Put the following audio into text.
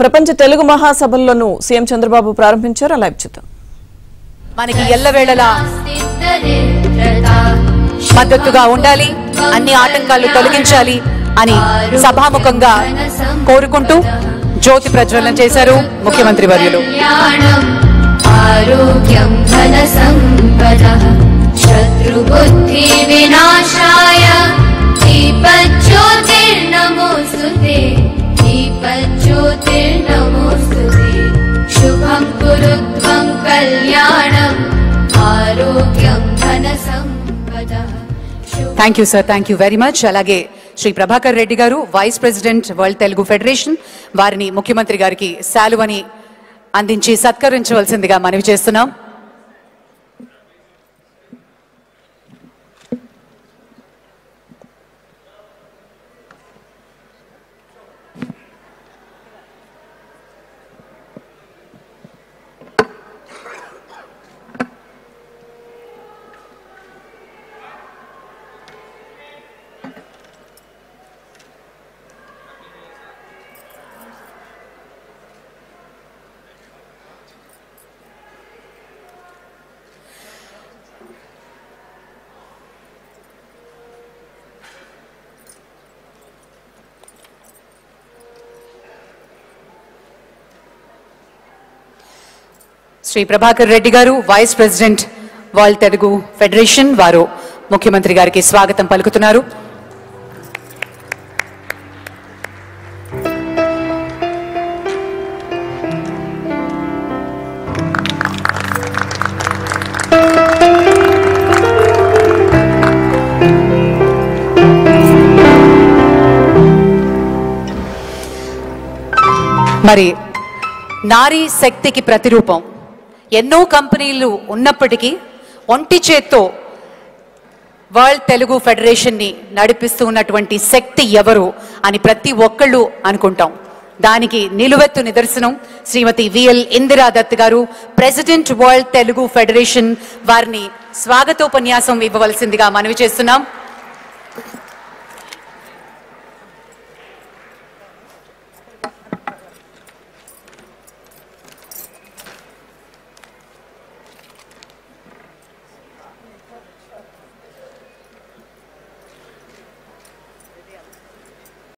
ప్రపంచ తెలుగు మహాసభల్లోనూ సీఎం చంద్రబాబు ప్రారంభించారు. లైవ్ చూద్దాం. మనకి ఎల్లవేళలా మద్దతుగా ఉండాలి, అన్ని ఆటంకాలు తొలగించాలి అని సభాముఖంగా కోరుకుంటూ జ్యోతి ప్రజ్వలన చేశారు ముఖ్యమంత్రి వర్యులు. ఆరోగ్యం ధన సంపద శత్రుబుద్ధి వినాశాయ దీపజ్యోతిర్నమోస్తుతే దీపజ్యోతిర్నమోస్తుతే శుభం కురుత్వం కళ్యాణం ఆరోగ్యం ధన సంపద. Thank you sir, thank you very much. అలాగే శ్రీ ప్రభాకర్ రెడ్డి గారు, vice president world Telugu federation, వారిని ముఖ్యమంత్రి గారికి శాలువని అందించి సత్కరించవలసిందిగా మనవి చేస్తున్నాం. శ్రీ ప్రభాకర్ రెడ్డి గారు, vice president world Telugu federation, వారు ముఖ్యమంత్రి గారికి స్వాగతం పలుకుతున్నారు. మరి నారీ శక్తికి ప్రతిరూపం. ఎన్నో కంపెనీలు ఉన్నప్పటికీ ఒంటి చేత్తో వరల్డ్ తెలుగు ఫెడరేషన్ని నడిపిస్తూ ఉన్నటువంటి శక్తి ఎవరు అని ప్రతి ఒక్కళ్ళు అనుకుంటాం. దానికి నిలువెత్తు నిదర్శనం శ్రీమతి విఎల్ ఇందిరా దత్ గారు, ప్రెసిడెంట్ వరల్డ్ తెలుగు ఫెడరేషన్. వారిని స్వాగతోపన్యాసం ఇవ్వవలసిందిగా మనవి చేస్తున్నాం.